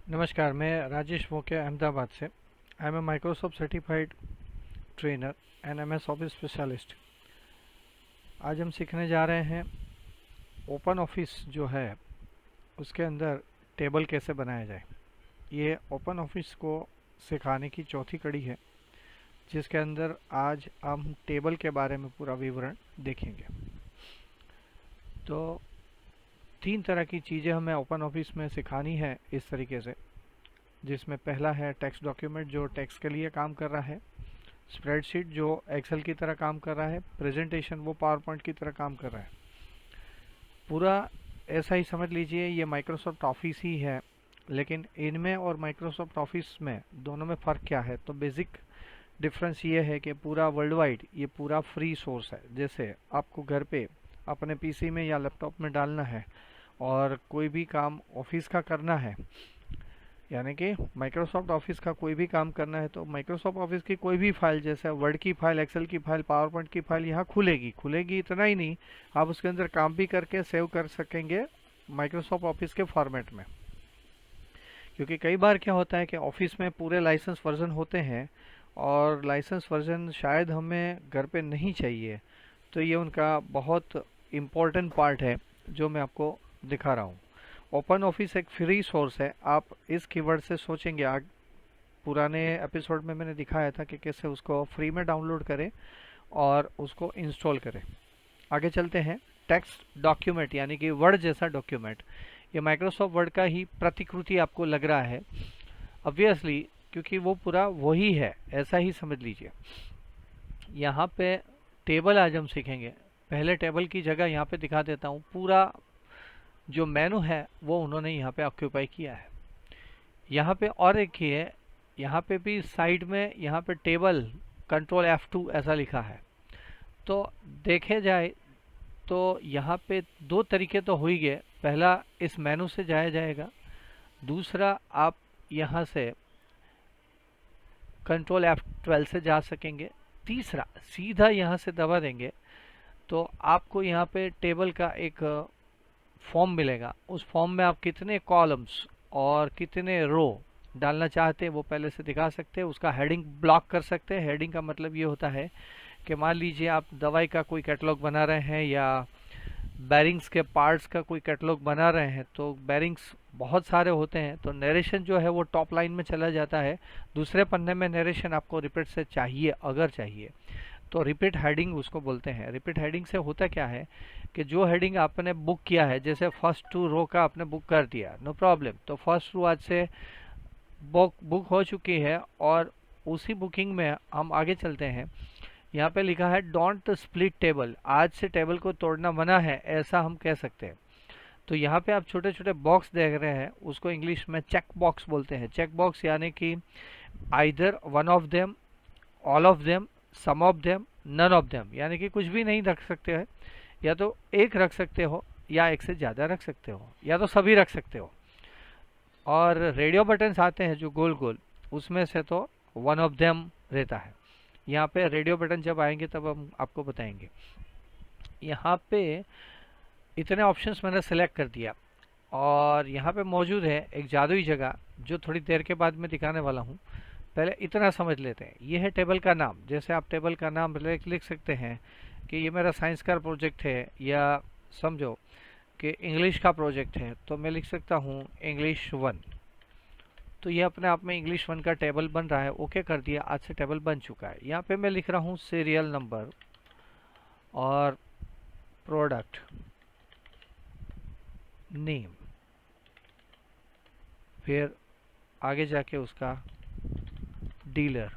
नमस्कार, मैं राजेश मोके अहमदाबाद से। I am a Microsoft certified trainer and MS Office specialist. आज हम सीखने जा रहे हैं ओपन ऑफिस जो है उसके अंदर टेबल कैसे बनाया जाए। ये ओपन ऑफिस को सिखाने की चौथी कड़ी है, जिसके अंदर आज हम टेबल के बारे में पूरा विवरण देखेंगे। तो तीन तरह की चीज़ें हमें ओपन ऑफिस में सिखानी है इस तरीके से, जिसमें पहला है टेक्स्ट डॉक्यूमेंट जो टेक्स्ट के लिए काम कर रहा है, स्प्रेडशीट जो एक्सेल की तरह काम कर रहा है, प्रेजेंटेशन वो पावर पॉइंट की तरह काम कर रहा है। पूरा ऐसा ही समझ लीजिए ये माइक्रोसॉफ्ट ऑफिस ही है, लेकिन इनमें और माइक्रोसॉफ्ट ऑफिस में दोनों में फ़र्क क्या है। तो बेसिक डिफरेंस ये है कि पूरा वर्ल्ड वाइड ये पूरा फ्री सोर्स है। जैसे आपको घर पे अपने पीसी में या लैपटॉप में डालना है और कोई भी काम ऑफिस का करना है, यानी कि माइक्रोसॉफ्ट ऑफिस का कोई भी काम करना है, तो माइक्रोसॉफ्ट ऑफिस की कोई भी फाइल, जैसे वर्ड की फाइल, एक्सेल की फाइल, पावर पॉइंट की फाइल यहाँ खुलेगी। इतना ही नहीं, आप उसके अंदर काम भी करके सेव कर सकेंगे माइक्रोसॉफ्ट ऑफिस के फॉर्मेट में। क्योंकि कई बार क्या होता है कि ऑफिस में पूरे लाइसेंस वर्जन होते हैं और लाइसेंस वर्जन शायद हमें घर पे नहीं चाहिए, तो ये उनका बहुत इम्पोर्टेंट पार्ट है जो मैं आपको दिखा रहा हूँ। ओपन ऑफिस एक फ्री सोर्स है। आप इस कीवर्ड से सोचेंगे, पुराने एपिसोड में मैंने दिखाया था कि कैसे उसको फ्री में डाउनलोड करें और उसको इंस्टॉल करें। आगे चलते हैं। टेक्स्ट डॉक्यूमेंट यानी कि वर्ड जैसा डॉक्यूमेंट, ये माइक्रोसॉफ्ट वर्ड का ही प्रतिकृति आपको लग रहा है ऑब्वियसली, क्योंकि वो पूरा वही है, ऐसा ही समझ लीजिए। यहाँ पे टेबल आज हम सीखेंगे। पहले टेबल की जगह यहाँ पे दिखा देता हूँ। पूरा जो मेनू है वो उन्होंने यहाँ पे ऑक्यूपाई किया है। यहाँ पे और एक ही है, यहाँ पे भी साइड में यहाँ पे टेबल कंट्रोल F2 ऐसा लिखा है। तो देखे जाए तो यहाँ पे दो तरीके तो हो ही गए। पहला, इस मेनू से जाया जाएगा। दूसरा, आप यहाँ से कंट्रोल F12 से जा सकेंगे। तीसरा, सीधा यहाँ से दबा देंगे तो आपको यहाँ पे टेबल का एक फॉर्म मिलेगा। उस फॉर्म में आप कितने कॉलम्स और कितने रो डालना चाहते हैं वो पहले से दिखा सकते हैं। उसका हेडिंग ब्लॉक कर सकते हैं। हेडिंग का मतलब ये होता है कि मान लीजिए आप दवाई का कोई कैटलॉग बना रहे हैं या बैरिंग्स के पार्ट्स का कोई कैटलॉग बना रहे हैं, तो बैरिंग्स बहुत सारे होते हैं, तो नरेशन जो है वो टॉप लाइन में चला जाता है। दूसरे पन्ने में नरेशन आपको रिपीट से चाहिए, अगर चाहिए तो रिपीट हेडिंग उसको बोलते हैं। रिपीट हेडिंग से होता क्या है कि जो हेडिंग आपने बुक किया है, जैसे फर्स्ट टू रो का आपने बुक कर दिया, नो प्रॉब्लम, तो फर्स्ट रो आज से बुक हो चुकी है और उसी बुकिंग में हम आगे चलते हैं। यहाँ पे लिखा है डोंट स्प्लिट टेबल, आज से टेबल को तोड़ना मना है, ऐसा हम कह सकते हैं। तो यहाँ पे आप छोटे छोटे बॉक्स देख रहे हैं, उसको इंग्लिश में चेक बॉक्स बोलते हैं। चेक बॉक्स यानी कि either one of them, all of them, some of them, none of them, यानी कि कुछ भी नहीं रख सकते हैं। या तो एक रख सकते हो, या एक से ज़्यादा रख सकते हो, या तो सभी रख सकते हो। और रेडियो बटन्स आते हैं जो गोल गोल, उसमें से तो वन ऑफ देम रहता है। यहाँ पे रेडियो बटन जब आएंगे तब हम आपको बताएंगे। यहाँ पे इतने ऑप्शंस मैंने सेलेक्ट कर दिया और यहाँ पे मौजूद है एक जादुई जगह जो थोड़ी देर के बाद मैं दिखाने वाला हूँ। पहले इतना समझ लेते हैं। ये है टेबल का नाम। जैसे आप टेबल का नाम लिख सकते हैं कि ये मेरा साइंस का प्रोजेक्ट है, या समझो कि इंग्लिश का प्रोजेक्ट है, तो मैं लिख सकता हूँ इंग्लिश 1। तो ये अपने आप में इंग्लिश 1 का टेबल बन रहा है। ओके कर दिया, आज से टेबल बन चुका है। यहाँ पे मैं लिख रहा हूँ सीरियल नंबर और प्रोडक्ट नेम, फिर आगे जाके उसका डीलर।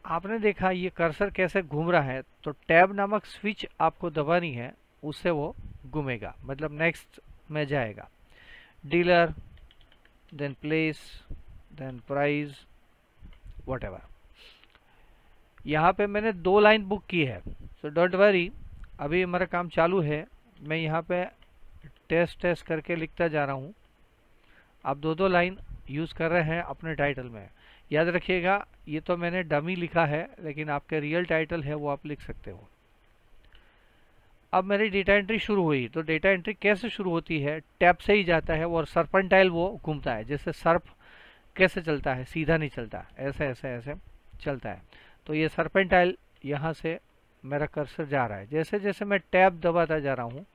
आपने देखा ये कर्सर कैसे घूम रहा है, तो टैब नामक स्विच आपको दबानी है, उससे वो घूमेगा, मतलब नेक्स्ट में जाएगा। Dealer, then place, then price, whatever. यहाँ पे मैंने 2 लाइन बुक की है, सो डोंट वरी, अभी हमारा काम चालू है। मैं यहाँ पे टेस्ट करके लिखता जा रहा हूँ। आप 2 लाइन यूज़ कर रहे हैं अपने टाइटल में। याद रखिएगा, ये तो मैंने डमी लिखा है, लेकिन आपके रियल टाइटल है वो आप लिख सकते हो। अब मेरी डेटा एंट्री शुरू हुई। तो डेटा एंट्री कैसे शुरू होती है, टैब से ही जाता है और सर्पेंटाइल वो घूमता है। जैसे सर्प कैसे चलता है, सीधा नहीं चलता, ऐसे ऐसे ऐसे चलता है। तो ये सर्पेंटाइल यहाँ से मेरा कर्सर जा रहा है। जैसे जैसे मैं टैब दबाता जा रहा हूँ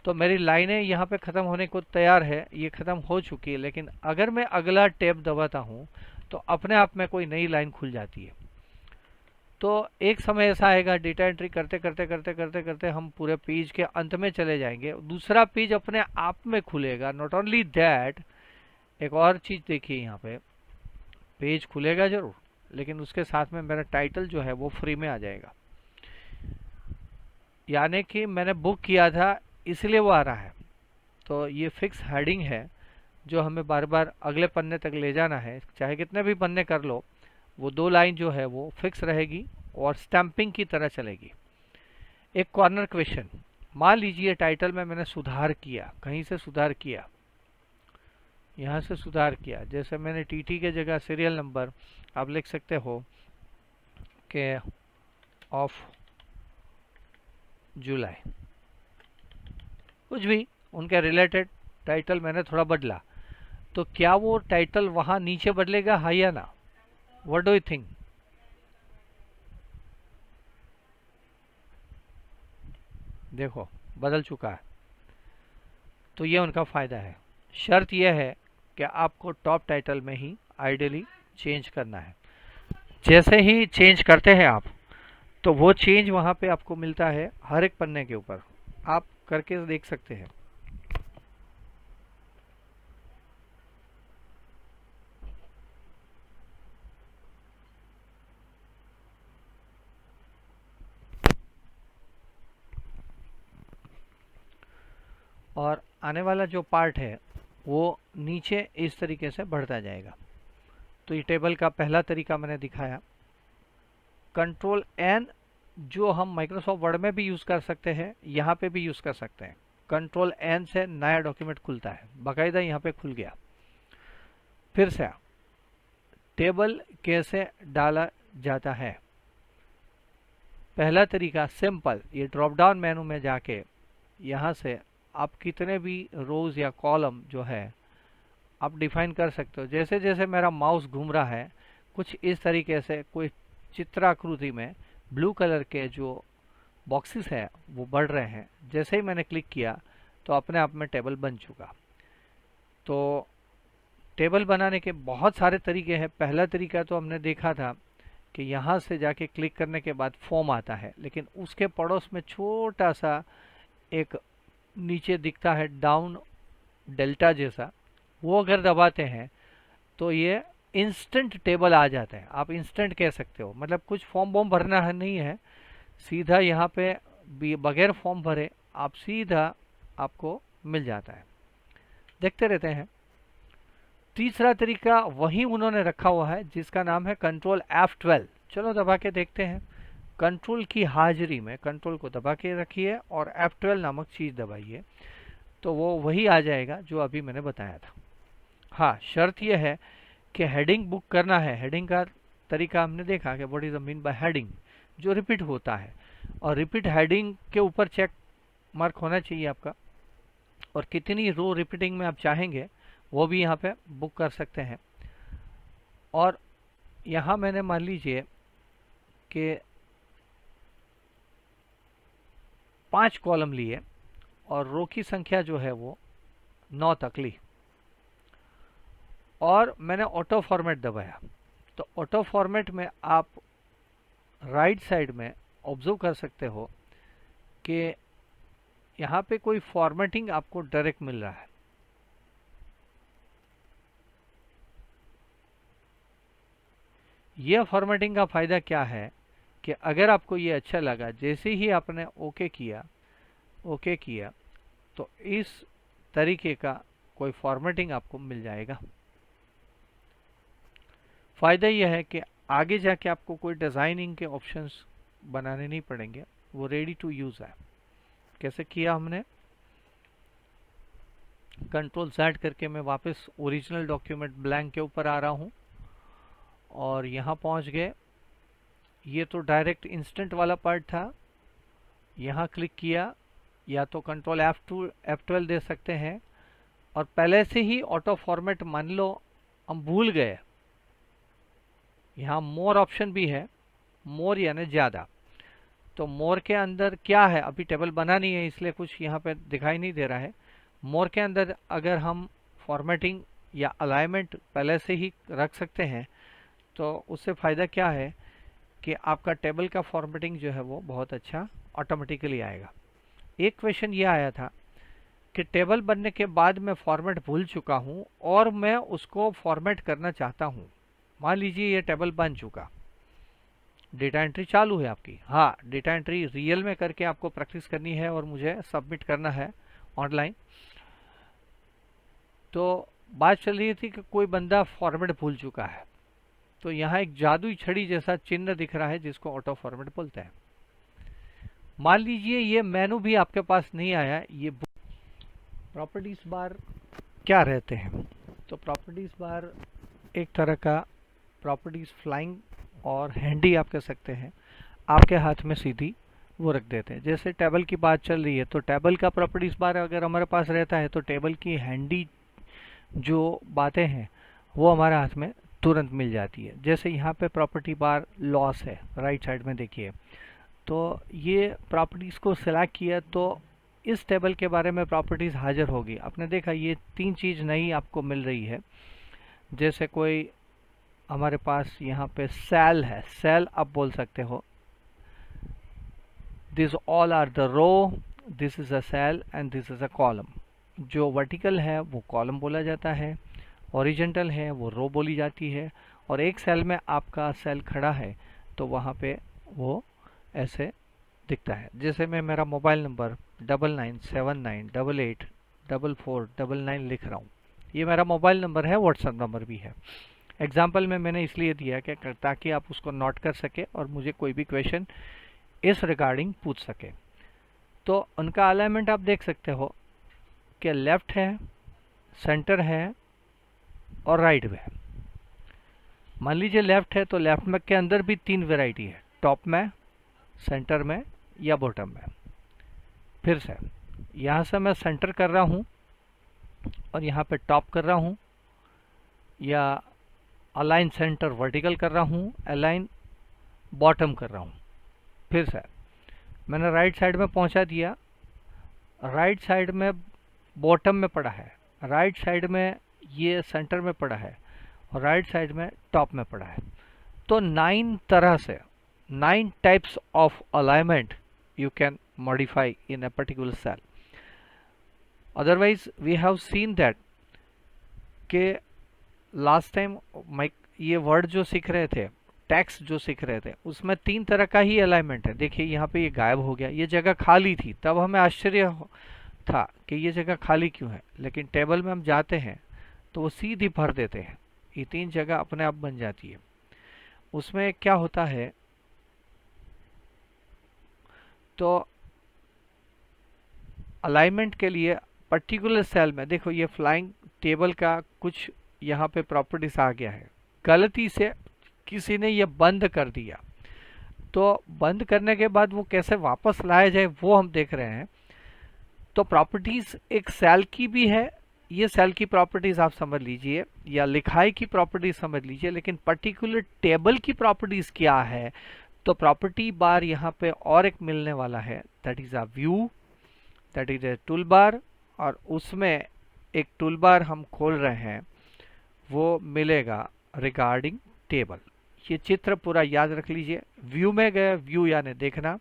तो मेरी लाइनें यहाँ पे ख़त्म होने को तैयार है, ये ख़त्म हो चुकी है। लेकिन अगर मैं अगला टैब दबाता हूँ तो अपने आप में कोई नई लाइन खुल जाती है। तो एक समय ऐसा आएगा, डेटा एंट्री करते करते करते करते करते हम पूरे पेज के अंत में चले जाएंगे, दूसरा पेज अपने आप में खुलेगा। नॉट ओनली दैट, एक और चीज़ देखिए, यहाँ पे पेज खुलेगा जरूर, लेकिन उसके साथ में मेरा टाइटल जो है वो फ्री में आ जाएगा। यानी कि मैंने बुक किया था इसलिए वो आ रहा है। तो ये फिक्स हेडिंग है जो हमें बार बार अगले पन्ने तक ले जाना है। चाहे कितने भी पन्ने कर लो, वो 2 लाइन जो है वो फिक्स रहेगी और स्टैंपिंग की तरह चलेगी। एक कॉर्नर क्वेश्चन, मान लीजिए टाइटल में मैंने सुधार किया, कहीं से सुधार किया, यहाँ से सुधार किया। जैसे मैंने टीटी के जगह सीरियल नंबर आप लिख सकते हो के ऑफ जुलाई, कुछ भी उनके रिलेटेड टाइटल मैंने थोड़ा बदला। तो क्या वो टाइटल वहाँ नीचे बदलेगा, हाँ या ना? What do you think? देखो बदल चुका है। तो ये उनका फ़ायदा है। शर्त यह है कि आपको टॉप टाइटल में ही आइडियली चेंज करना है। जैसे ही चेंज करते हैं आप, तो वो चेंज वहाँ पे आपको मिलता है हर एक पन्ने के ऊपर। आप करके देख सकते हैं। और आने वाला जो पार्ट है वो नीचे इस तरीके से बढ़ता जाएगा। तो ये टेबल का पहला तरीका मैंने दिखाया। कंट्रोल एन जो हम माइक्रोसॉफ्ट वर्ड में भी यूज़ कर सकते हैं, यहाँ पे भी यूज़ कर सकते हैं। कंट्रोल एन से नया डॉक्यूमेंट खुलता है, बाकायदा यहाँ पे खुल गया। फिर से टेबल कैसे डाला जाता है, पहला तरीका सिंपल, ये ड्रॉप डाउन मेनू में जाके यहाँ से आप कितने भी रोज या कॉलम जो है आप डिफाइन कर सकते हो। जैसे जैसे मेरा माउस घूम रहा है, कुछ इस तरीके से कोई चित्राकृति में ब्लू कलर के जो बॉक्सेस है वो बढ़ रहे हैं। जैसे ही मैंने क्लिक किया तो अपने आप में टेबल बन चुका। तो टेबल बनाने के बहुत सारे तरीके हैं। पहला तरीका तो हमने देखा था कि यहाँ से जाके क्लिक करने के बाद फॉर्म आता है, लेकिन उसके पड़ोस में छोटा सा एक नीचे दिखता है डाउन डेल्टा जैसा, वो अगर दबाते हैं तो ये इंस्टेंट टेबल आ जाता है। आप इंस्टेंट कह सकते हो, मतलब कुछ फॉर्म वॉर्म भरना है नहीं है, सीधा यहाँ पे बगैर फॉर्म भरे आप सीधा आपको मिल जाता है। देखते रहते हैं। तीसरा तरीका वही उन्होंने रखा हुआ है जिसका नाम है कंट्रोल F12। चलो दबा के देखते हैं। कंट्रोल की हाजिरी में कंट्रोल को दबा के रखिए और F12 नामक चीज़ दबाइए, तो वो वही आ जाएगा जो अभी मैंने बताया था। हाँ, शर्त यह है कि हेडिंग बुक करना है। हेडिंग का तरीका हमने देखा कि what is the mean by heading, जो रिपीट होता है। और रिपीट हेडिंग के ऊपर चेक मार्क होना चाहिए आपका। और कितनी रो रिपीटिंग में आप चाहेंगे वो भी यहाँ पे बुक कर सकते हैं। और यहाँ मैंने मान लीजिए कि 5 कॉलम लिए और रो की संख्या जो है वो 9 तक ली और मैंने ऑटो फॉर्मेट दबाया। तो ऑटो फॉर्मेट में आप राइट साइड में ऑब्जर्व कर सकते हो कि यहाँ पे कोई फॉर्मेटिंग आपको डायरेक्ट मिल रहा है। यह फॉर्मेटिंग का फायदा क्या है कि अगर आपको ये अच्छा लगा, जैसे ही आपने ओके किया तो इस तरीके का कोई फॉर्मेटिंग आपको मिल जाएगा। फ़ायदा यह है कि आगे जाके आपको कोई डिज़ाइनिंग के ऑप्शंस बनाने नहीं पड़ेंगे, वो रेडी टू यूज़ है। कैसे किया हमने, कंट्रोल Z करके मैं वापस ओरिजिनल डॉक्यूमेंट ब्लैंक के ऊपर आ रहा हूँ और यहाँ पहुँच गए। ये तो डायरेक्ट इंस्टेंट वाला पार्ट था। यहाँ क्लिक किया या तो कंट्रोल F12 दे सकते हैं, और पहले से ही ऑटो फॉर्मेट मान लो हम भूल गए, यहाँ मोर ऑप्शन भी है, मोर यानी ज़्यादा। तो मोर के अंदर क्या है, अभी टेबल बना नहीं है इसलिए कुछ यहाँ पे दिखाई नहीं दे रहा है। मोर के अंदर अगर हम फॉर्मेटिंग या अलाइनमेंट पहले से ही रख सकते हैं तो उससे फ़ायदा क्या है कि आपका टेबल का फॉर्मेटिंग जो है वो बहुत अच्छा ऑटोमेटिकली आएगा। एक क्वेश्चन ये आया था कि टेबल बनने के बाद मैं फॉर्मेट भूल चुका हूँ और मैं उसको फॉर्मेट करना चाहता हूँ। मान लीजिए ये टेबल बन चुका, डेटा एंट्री चालू है आपकी। हाँ, डेटा एंट्री रियल में करके आपको प्रैक्टिस करनी है और मुझे सबमिट करना है ऑनलाइन। तो बात चल रही थी कि कोई बंदा फॉर्मेट भूल चुका है, तो यहाँ एक जादुई छड़ी जैसा चिन्ह दिख रहा है जिसको ऑटो फॉर्मेट बोलते हैं। मान लीजिए ये मेनू भी आपके पास नहीं आया। ये प्रॉपर्टीज बार क्या रहते हैं, तो प्रॉपर्टीज बार एक तरह का प्रॉपर्टीज फ्लाइंग और हैंडी आप कह सकते हैं, आपके हाथ में सीधी वो रख देते हैं। जैसे टेबल की बात चल रही है तो टेबल का प्रॉपर्टीज बार अगर हमारे पास रहता है तो टेबल की हैंडी जो बातें हैं वो हमारे हाथ में तुरंत मिल जाती है। जैसे यहाँ पे प्रॉपर्टी बार लॉस है, राइट साइड में देखिए, तो ये प्रॉपर्टीज़ को सिलेक्ट किया तो इस टेबल के बारे में प्रॉपर्टीज़ हाजिर होगी। आपने देखा ये 3 चीज़ नई आपको मिल रही है। जैसे कोई हमारे पास यहाँ पे सेल है, सेल आप बोल सकते हो, this all are the row, this is a cell and this is a column. जो वर्टिकल है वो कॉलम बोला जाता है, हॉरिजॉन्टल है वो रो बोली जाती है, और एक सेल में आपका सेल खड़ा है तो वहाँ पे वो ऐसे दिखता है। जैसे मैं मेरा मोबाइल नंबर 9979884499 लिख रहा हूँ, ये मेरा मोबाइल नंबर है, व्हाट्सएप नंबर भी है। एग्जाम्पल में मैंने इसलिए दिया कि ताकि आप उसको नोट कर सके और मुझे कोई भी क्वेश्चन इस रिगार्डिंग पूछ सके। तो उनका अलाइनमेंट आप देख सकते हो कि लेफ्ट है, सेंटर है और राइट में है। मान लीजिए लेफ्ट है तो लेफ्ट में के अंदर भी 3 वैरायटी है, टॉप में, सेंटर में या बॉटम में। फिर से यहाँ से मैं सेंटर कर रहा हूँ और यहाँ पे टॉप कर रहा हूँ, या अलाइन सेंटर वर्टिकल कर रहा हूँ, अलाइन बॉटम कर रहा हूँ। फिर से मैंने राइट साइड में पहुँचा दिया, राइट साइड में बॉटम में पड़ा है, राइट साइड में ये सेंटर में पड़ा है और राइट साइड में टॉप में पड़ा है। तो 9 तरह से 9 types of alignment you can modify in a particular cell. Otherwise we have seen that के लास्ट टाइम ये वर्ड जो सीख रहे थे, टेक्स्ट जो सीख रहे थे, उसमें 3 तरह का ही अलाइनमेंट है। देखिए यहाँ पे ये गायब हो गया, ये जगह खाली थी, तब हमें आश्चर्य था कि ये जगह खाली क्यों है, लेकिन टेबल में हम जाते हैं तो वो सीधी भर देते हैं, ये 3 जगह अपने आप बन जाती है। उसमें क्या होता है, तो अलाइनमेंट के लिए पर्टिकुलर सेल में देखो ये फ्लाइंग टेबल का कुछ यहाँ पे प्रॉपर्टीज आ गया है, गलती से किसी ने ये बंद कर दिया, तो बंद करने के बाद वो कैसे वापस लाया जाए वो हम देख रहे हैं। तो प्रॉपर्टीज एक सेल की भी है, ये सेल की प्रॉपर्टीज आप समझ लीजिए या लिखाई की प्रॉपर्टीज समझ लीजिए, लेकिन पर्टिकुलर टेबल की प्रॉपर्टीज क्या है, तो प्रॉपर्टी बार यहाँ पे और एक मिलने वाला है, that is a view, that is a tool bar, और उसमें एक टूल बार हम खोल रहे हैं वो मिलेगा रिगार्डिंग टेबल। ये चित्र पूरा याद रख लीजिए। व्यू में गए, व्यू यानी देखना,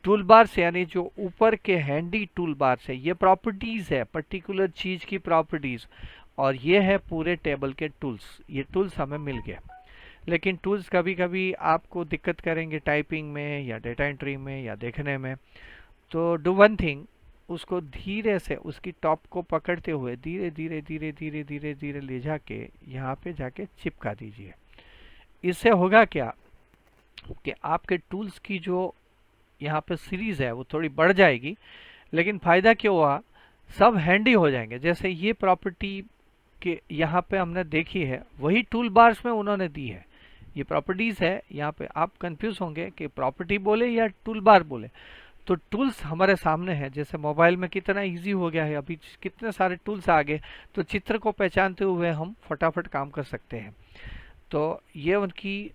टूल बार से यानी जो ऊपर के हैंडी टूल बार से ये प्रॉपर्टीज है, पर्टिकुलर चीज की प्रॉपर्टीज, और ये है पूरे टेबल के टूल्स। ये टूल्स हमें मिल गए, लेकिन टूल्स कभी कभी आपको दिक्कत करेंगे टाइपिंग में या डेटा एंट्री में या देखने में। तो डू वन थिंग, उसको धीरे से उसकी टॉप को पकड़ते हुए धीरे धीरे धीरे धीरे धीरे धीरे ले जाके यहाँ पे जाके चिपका दीजिए। इससे होगा क्या कि आपके टूल्स की जो यहाँ पे सीरीज है वो थोड़ी बढ़ जाएगी, लेकिन फायदा क्या हुआ, सब हैंडी हो जाएंगे। जैसे ये प्रॉपर्टी के यहाँ पे हमने देखी है, वही टूल बार्स में उन्होंने दी है। ये प्रॉपर्टीज है, यहाँ पे आप कंफ्यूज होंगे कि प्रॉपर्टी बोले या टूल बार बोले, तो टूल्स हमारे सामने हैं, जैसे मोबाइल में कितना इजी हो गया है, अभी कितने सारे टूल्स आ गए, तो चित्र को पहचानते हुए हम फटाफट काम कर सकते हैं। तो ये उनकी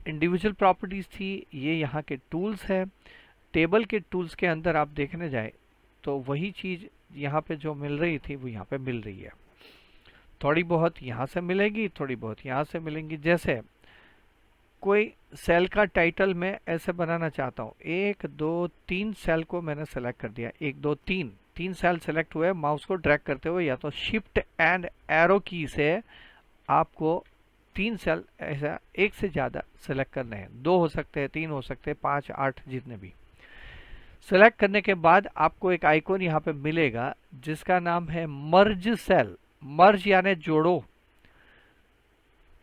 इंडिविजुअल प्रॉपर्टीज थी, ये यहाँ के टूल्स है। टेबल के टूल्स के अंदर आप देखने जाए तो वही चीज़ यहाँ पे जो मिल रही थी वो यहाँ पे मिल रही है। थोड़ी बहुत यहाँ से मिलेगी, थोड़ी बहुत यहाँ से मिलेंगी। जैसे कोई सेल का टाइटल मैं ऐसे बनाना चाहता हूँ, 1 2 3 सेल को मैंने सेलेक्ट कर दिया, 1 2 3 3 सेल सेलेक्ट हुए। माउस को ड्रैग करते हुए या तो शिफ्ट एंड एरो की से आपको 3 सेल ऐसा एक से ज़्यादा सेलेक्ट करने हैं, 2 हो सकते हैं, 3 हो सकते हैं, 5 8 जितने भी। सेलेक्ट करने के बाद आपको एक आइकॉन यहाँ पे मिलेगा जिसका नाम है मर्ज सेल। मर्ज यानी जोड़ो।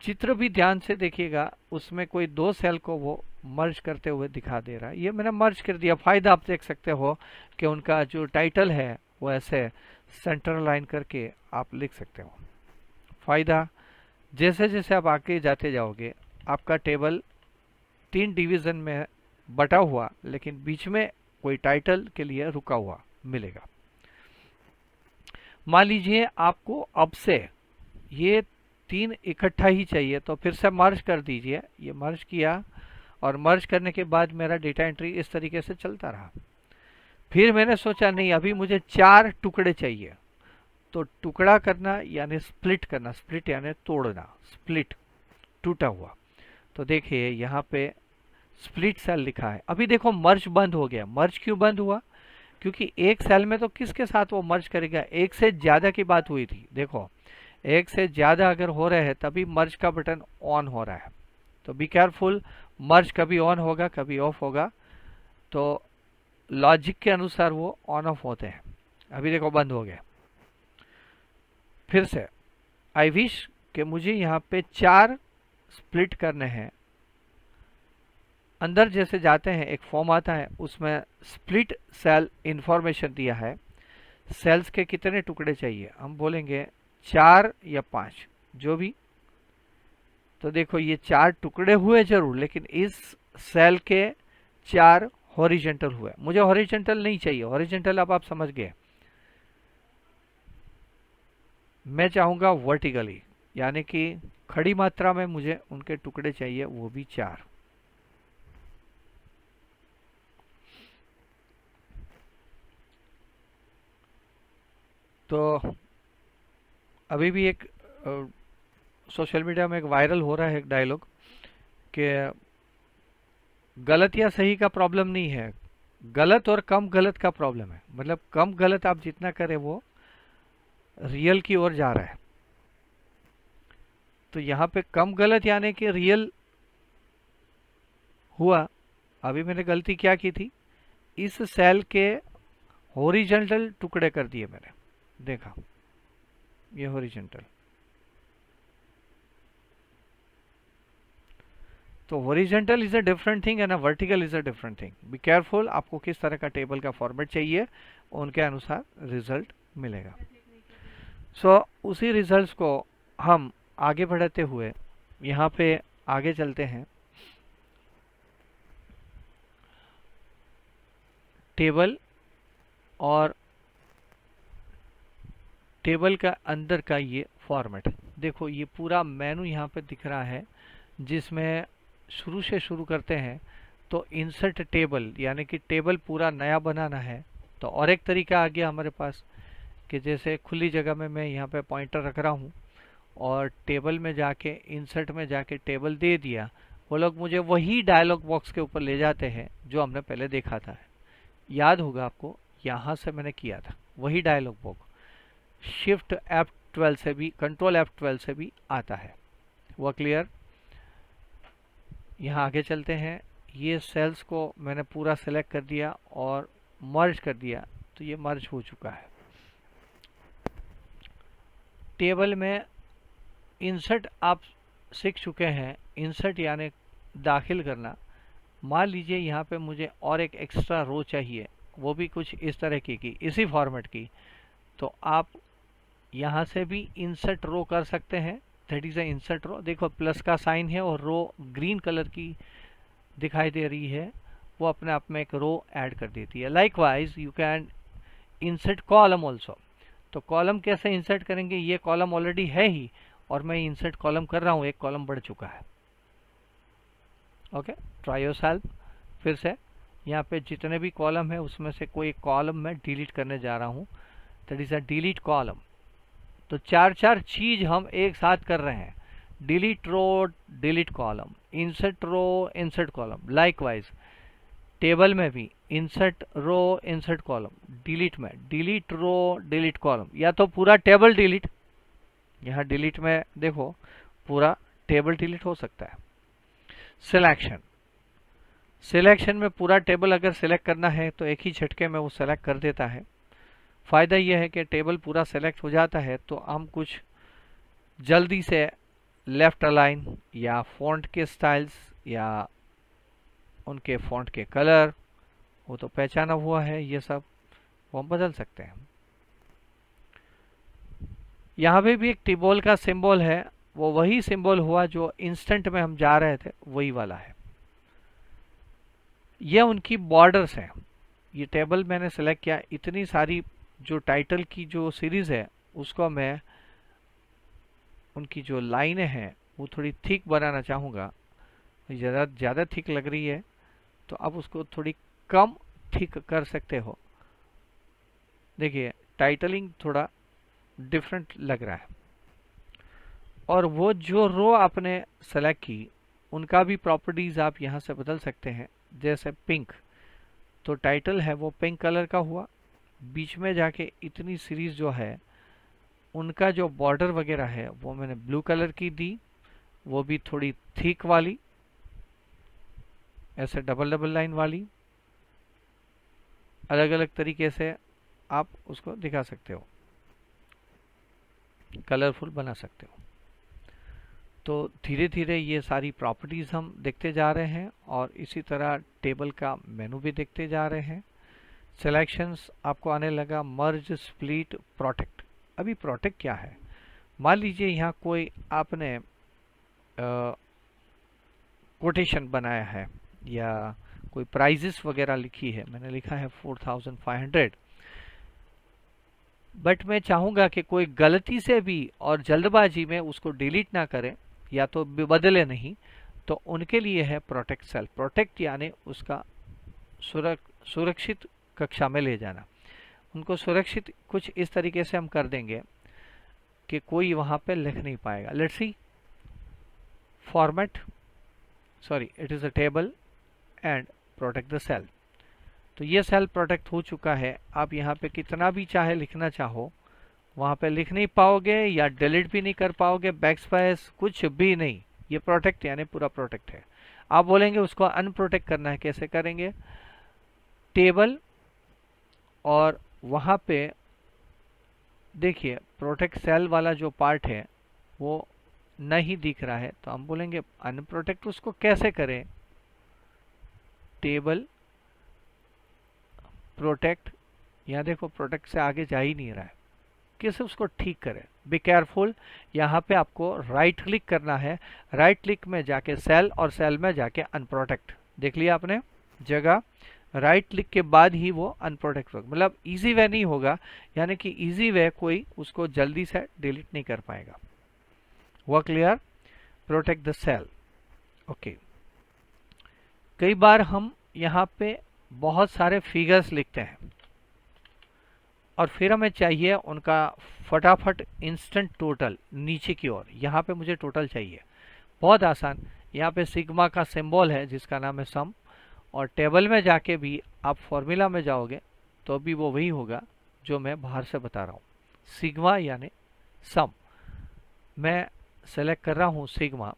चित्र भी ध्यान से देखिएगा, उसमें कोई 2 सेल को वो मर्ज करते हुए दिखा दे रहा है। ये मैंने मर्ज कर दिया। फायदा आप देख सकते हो कि उनका जो टाइटल है वो ऐसे सेंटर लाइन करके आप लिख सकते हो। फायदा, जैसे जैसे आप आगे जाते जाओगे आपका टेबल 3 डिवीजन में बटा हुआ लेकिन बीच में कोई टाइटल के लिए रुका हुआ मिलेगा। मान लीजिए आपको अब से ये 3 इकट्ठा ही चाहिए, तो फिर से मर्ज कर दीजिए। ये मर्ज किया और मर्ज करने के बाद मेरा डेटा एंट्री इस तरीके से चलता रहा। फिर मैंने सोचा नहीं, अभी मुझे 4 टुकड़े चाहिए, तो टुकड़ा करना यानी स्प्लिट करना। स्प्लिट यानी तोड़ना, स्प्लिट, टूटा हुआ। तो देखिए यहाँ पे स्प्लिट सेल लिखा है। अभी देखो मर्ज बंद हो गया। मर्ज क्यों बंद हुआ? क्योंकि एक सेल में तो किसके साथ वो मर्ज करेगा, एक से ज्यादा की बात हुई थी। देखो एक से ज्यादा अगर हो रहे हैं तभी मर्ज का बटन ऑन हो रहा है। तो बी केयरफुल, मर्ज कभी ऑन होगा कभी ऑफ होगा, तो लॉजिक के अनुसार वो ऑन ऑफ होते हैं। अभी देखो बंद हो गया। फिर से आई विश कि मुझे यहाँ पे 4 स्प्लिट करने हैं। अंदर जैसे जाते हैं एक फॉर्म आता है, उसमें स्प्लिट सेल इंफॉर्मेशन दिया है। सेल्स के कितने टुकड़े चाहिए, हम बोलेंगे 4 या 5 जो भी। तो देखो ये 4 टुकड़े हुए जरूर, लेकिन इस सेल के 4 हॉरिजेंटल हुए। मुझे हॉरिजेंटल नहीं चाहिए। हॉरिजेंटल अब आप समझ गए, मैं चाहूंगा वर्टिकली, यानी कि खड़ी मात्रा में मुझे उनके टुकड़े चाहिए, वो भी 4। तो अभी भी एक सोशल मीडिया में एक वायरल हो रहा है एक डायलॉग कि गलत या सही का प्रॉब्लम नहीं है, गलत और कम गलत का प्रॉब्लम है। मतलब कम गलत आप जितना करें वो रियल की ओर जा रहा है। तो यहाँ पे कम गलत यानी कि रियल हुआ। अभी मैंने गलती क्या की थी, इस सेल के हॉरिजॉन्टल टुकड़े कर दिए मैंने। देखा ये हॉरिजॉन्टल, तो horizontal is a different thing and a vertical is a different thing. Be careful, आपको किस तरह का टेबल का फॉर्मेट चाहिए उनके अनुसार रिजल्ट मिलेगा। सो उसी रिजल्ट्स को हम आगे बढ़ाते हुए यहाँ पे आगे चलते हैं। टेबल और टेबल का अंदर का ये फॉर्मेट देखो, ये पूरा मेनू यहाँ पे दिख रहा है, जिसमें शुरू से शुरू करते हैं तो इंसर्ट टेबल, यानी कि टेबल पूरा नया बनाना है। तो और एक तरीका आ गया हमारे पास कि जैसे खुली जगह में मैं यहाँ पे पॉइंटर रख रहा हूँ और टेबल में जाके इंसर्ट में जाके टेबल दे दिया, वो लोग मुझे वही डायलॉग बॉक्स के ऊपर ले जाते हैं जो हमने पहले देखा था। याद होगा आपको, यहाँ से मैंने किया था वही डायलॉग बॉक्स। शिफ्ट F12 से भी, कंट्रोल F12 से भी आता है। वो क्लियर? यहाँ आगे चलते हैं। ये सेल्स को मैंने पूरा सेलेक्ट कर दिया और मर्ज कर दिया, तो ये मर्ज हो चुका है। टेबल में इंसर्ट आप सीख चुके हैं। इंसर्ट यानी दाखिल करना। मान लीजिए यहाँ पे मुझे और एक एक्स्ट्रा रो चाहिए, वो भी कुछ इस तरह की इसी फॉर्मेट की, तो आप यहाँ से भी इंसर्ट रो कर सकते हैं। That is a insert row. देखो प्लस का साइन है और रो ग्रीन कलर की दिखाई दे रही है, वो अपने आप में एक रो ऐड कर देती है। Likewise you can insert column also. तो कॉलम कैसे इंसर्ट करेंगे, ये कॉलम ऑलरेडी है ही और मैं इंसर्ट कॉलम कर रहा हूँ, एक कॉलम बढ़ चुका है। Okay, try yourself. फिर से यहाँ पे जितने भी कॉलम है उसमें से कोई एक कॉलम मैं डिलीट करने जा रहा हूँ, that is a delete column. तो चार चार चीज हम एक साथ कर रहे हैं, delete row, delete column, insert row, insert column. Likewise table में भी insert row, insert column, delete में डिलीट रो, डिलीट कॉलम, या तो पूरा टेबल डिलीट, यहाँ डिलीट में देखो पूरा टेबल डिलीट हो सकता है। सिलेक्शन, सिलेक्शन में पूरा टेबल अगर सिलेक्ट करना है तो एक ही झटके में वो सिलेक्ट कर देता है। फ़ायदा यह है कि टेबल पूरा सेलेक्ट हो जाता है तो हम कुछ जल्दी से लेफ्ट अलाइन या फॉन्ट के स्टाइल्स या उनके फॉन्ट के कलर, वो तो पहचाना हुआ है, ये सब वो हम बदल सकते हैं। यहाँ पे भी एक टिबोल का सिंबल है, वो वही सिंबल हुआ जो इंस्टेंट में हम जा रहे थे, वही वाला है। ये उनकी बॉर्डर्स हैं। ये टेबल मैंने सेलेक्ट किया, इतनी सारी जो टाइटल की जो सीरीज है उसको मैं उनकी जो लाइनें हैं वो थोड़ी थिक बनाना चाहूँगा। ज़्यादा थिक लग रही है तो आप उसको थोड़ी कम थिक कर सकते हो। देखिए टाइटलिंग थोड़ा डिफरेंट लग रहा है। और वो जो रो आपने सेलेक्ट की उनका भी प्रॉपर्टीज आप यहाँ से बदल सकते हैं। जैसे पिंक, तो टाइटल है वो पिंक कलर का हुआ, बीच में जाके इतनी सीरीज जो है उनका जो बॉर्डर वगैरह है वो मैंने ब्लू कलर की दी, वो भी थोड़ी थिक वाली, ऐसे डबल डबल लाइन वाली, अलग अलग तरीके से आप उसको दिखा सकते हो, कलरफुल बना सकते हो। तो धीरे धीरे ये सारी प्रॉपर्टीज हम देखते जा रहे हैं और इसी तरह टेबल का मेनू भी देखते जा रहे हैं। सिलेक्शंस आपको आने लगा, मर्ज, स्प्लिट, प्रोटेक्ट। अभी प्रोटेक्ट क्या है, मान लीजिए यहाँ कोई आपने कोटेशन बनाया है या कोई प्राइजेस वगैरह लिखी है, मैंने लिखा है 4500, बट मैं चाहूँगा कि कोई गलती से भी और जल्दबाजी में उसको डिलीट ना करे या तो बदले नहीं, तो उनके लिए है प्रोटेक्ट सेल। प्रोटेक्ट यानी उसका सुरक्षित कक्षा में ले जाना। उनको सुरक्षित कुछ इस तरीके से हम कर देंगे कि कोई वहाँ पे लिख नहीं पाएगा। Let's see, format, sorry it is a table and protect the cell. तो ये सेल प्रोटेक्ट हो चुका है। आप यहाँ पे कितना भी चाहे लिखना चाहो वहाँ पे लिख नहीं पाओगे या डिलीट भी नहीं कर पाओगे, बैकस्पेस कुछ भी नहीं। ये प्रोटेक्ट यानी पूरा प्रोटेक्ट है। आप बोलेंगे उसको अनप्रोटेक्ट करना है, कैसे करेंगे, टेबल और वहाँ पे देखिए प्रोटेक्ट सेल वाला जो पार्ट है वो नहीं दिख रहा है, तो हम बोलेंगे अनप्रोटेक्ट। उसको कैसे करें, टेबल प्रोटेक्ट, यहाँ देखो प्रोटेक्ट से आगे जा ही नहीं रहा है, कैसे उसको ठीक करें। बी केयरफुल, यहाँ पे आपको राइट क्लिक करना है, राइट क्लिक में जाके सेल और सेल में जाके अनप्रोटेक्ट, देख लिया आपने जगह, राइट क्लिक के बाद ही वो अनप्रोटेक्ट होगा। मतलब इजी वे नहीं होगा, यानी कि इजी वे कोई उसको जल्दी से डिलीट नहीं कर पाएगा। हुआ clear, protect the cell. Okay, कई बार हम यहाँ पे बहुत सारे फिगर्स लिखते हैं और फिर हमें चाहिए उनका फटाफट इंस्टेंट टोटल नीचे की ओर। यहाँ पे मुझे टोटल चाहिए, बहुत आसान, यहाँ पे सिग्मा का सिंबल है जिसका नाम है सम, और टेबल में जाके भी आप फॉर्मूला में जाओगे तो भी वो वही होगा जो मैं बाहर से बता रहा हूँ, सिग्मा यानी सम। मैं सेलेक्ट कर रहा हूँ सिग्मा,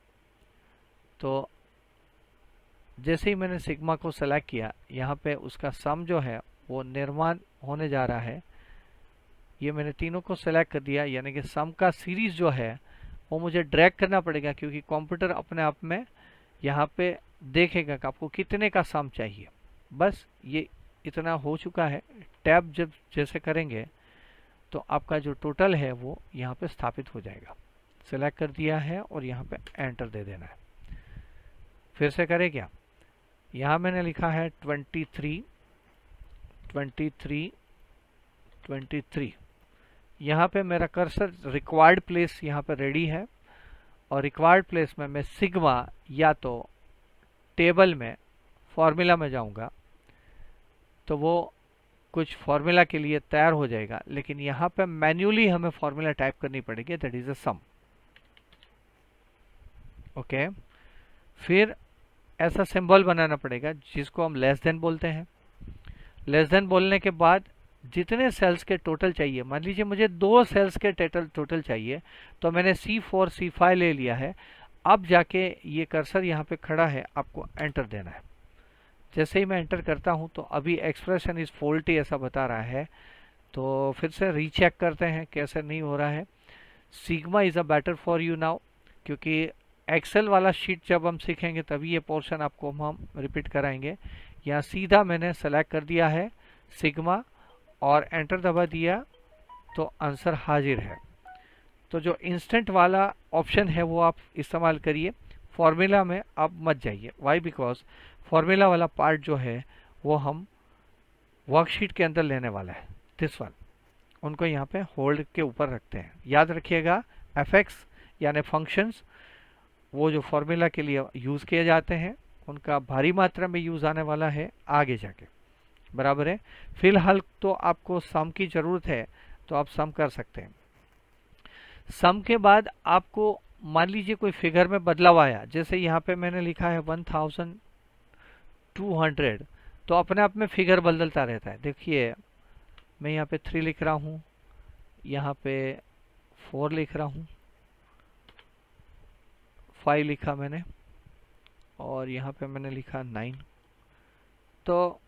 तो जैसे ही मैंने सिग्मा को सेलेक्ट किया यहाँ पे उसका सम जो है वो निर्माण होने जा रहा है। ये मैंने तीनों को सेलेक्ट कर दिया, यानी कि सम का सीरीज जो है वो मुझे ड्रैग करना पड़ेगा, क्योंकि कंप्यूटर अपने आप में यहाँ पे देखेगा कि आपको कितने का सम चाहिए। बस ये इतना हो चुका है। टैब जब जैसे करेंगे तो आपका जो टोटल है वो यहाँ पे स्थापित हो जाएगा। सेलेक्ट कर दिया है और यहाँ पे एंटर दे देना है। फिर से करें क्या, यहाँ मैंने लिखा है 23, 23, 23। यहाँ पे मेरा कर्सर रिक्वायर्ड प्लेस यहाँ पे रेडी है, और रिक्वायर्ड प्लेस में मैं सिग्मा या तो टेबल में फॉर्मूला में जाऊंगा तो वो कुछ फॉर्मूला के लिए तैयार हो जाएगा, लेकिन यहाँ पे मैन्युअली हमें फॉर्मूला टाइप करनी पड़ेगी, that is a sum. Okay, फिर ऐसा सिंबल बनाना पड़ेगा जिसको हम लेस देन बोलते हैं। लेस देन बोलने के बाद जितने सेल्स के टोटल चाहिए, मान लीजिए मुझे 2 सेल्स के टोटल चाहिए, तो मैंने C4 C5 ले लिया है। अब जाके ये कर्सर यहाँ पे खड़ा है, आपको एंटर देना है। जैसे ही मैं एंटर करता हूँ तो अभी एक्सप्रेशन इज फॉल्टी ऐसा बता रहा है, तो फिर से रीचेक करते हैं कैसे नहीं हो रहा है। Sigma is a better for you now, क्योंकि एक्सेल वाला शीट जब हम सीखेंगे तभी ये पोर्शन आपको हम रिपीट कराएंगे। यहाँ सीधा मैंने सेलेक्ट कर दिया है सिग्मा और एंटर दबा दिया, तो आंसर हाजिर है। तो जो इंस्टेंट वाला ऑप्शन है वो आप इस्तेमाल करिए, फॉर्मूला में आप मत जाइए। वाई? बिकॉज फॉर्मूला वाला पार्ट जो है वो हम वर्कशीट के अंदर लेने वाला है, दिस वन। उनको यहाँ पे होल्ड के ऊपर रखते हैं। याद रखिएगा एफएक्स यानी फंक्शंस, वो जो फॉर्मूला के लिए यूज़ किए जाते हैं, उनका भारी मात्रा में यूज़ आने वाला है आगे जाके, बराबर है। फिलहाल तो आपको सम की ज़रूरत है, तो आप सम कर सकते हैं। सम के बाद आपको मान लीजिए कोई फिगर में बदलाव आया, जैसे यहाँ पे मैंने लिखा है 1200, तो अपने आप में फिगर बदलता रहता है। देखिए मैं यहाँ पे 3 लिख रहा हूँ, यहाँ पे 4 लिख रहा हूँ, 5 लिखा मैंने, और यहाँ पे मैंने लिखा 9। तो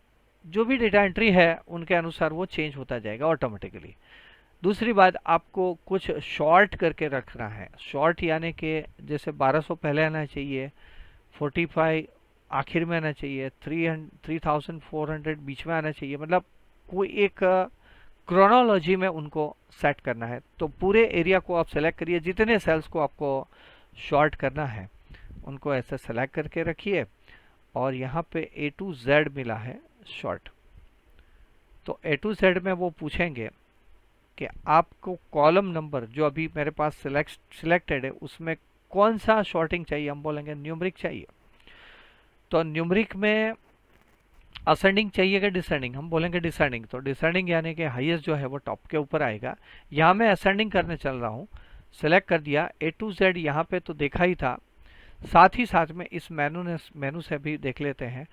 जो भी डेटा एंट्री है उनके अनुसार वो चेंज होता जाएगा ऑटोमेटिकली। दूसरी बात, आपको कुछ शॉर्ट करके रखना है। शॉर्ट यानी कि जैसे 1200 पहले आना चाहिए, 45 आखिर में आना चाहिए, 3400 बीच में आना चाहिए, मतलब कोई एक क्रोनोलॉजी में उनको सेट करना है। तो पूरे एरिया को आप सेलेक्ट करिए, जितने सेल्स को आपको शॉर्ट करना है उनको ऐसे सेलेक्ट करके रखिए, और यहाँ पे A to Z मिला है शॉर्ट। तो A to Z में वो पूछेंगे कि आपको कॉलम नंबर जो अभी मेरे पास सिलेक्टेड है उसमें कौन सा शॉर्टिंग चाहिए। हम बोलेंगे न्यूमरिक चाहिए, तो न्यूमरिक में असेंडिंग चाहिए कि डिसेंडिंग। हम बोलेंगे डिसेंडिंग, तो डिसेंडिंग यानी कि हाईएस्ट जो है वो टॉप के ऊपर आएगा। यहाँ मैं असेंडिंग करने चल रहा हूँ, सेलेक्ट कर दिया A to Z, यहाँ पे तो देखा ही था। साथ ही साथ में इस मेनू से भी देख लेते हैं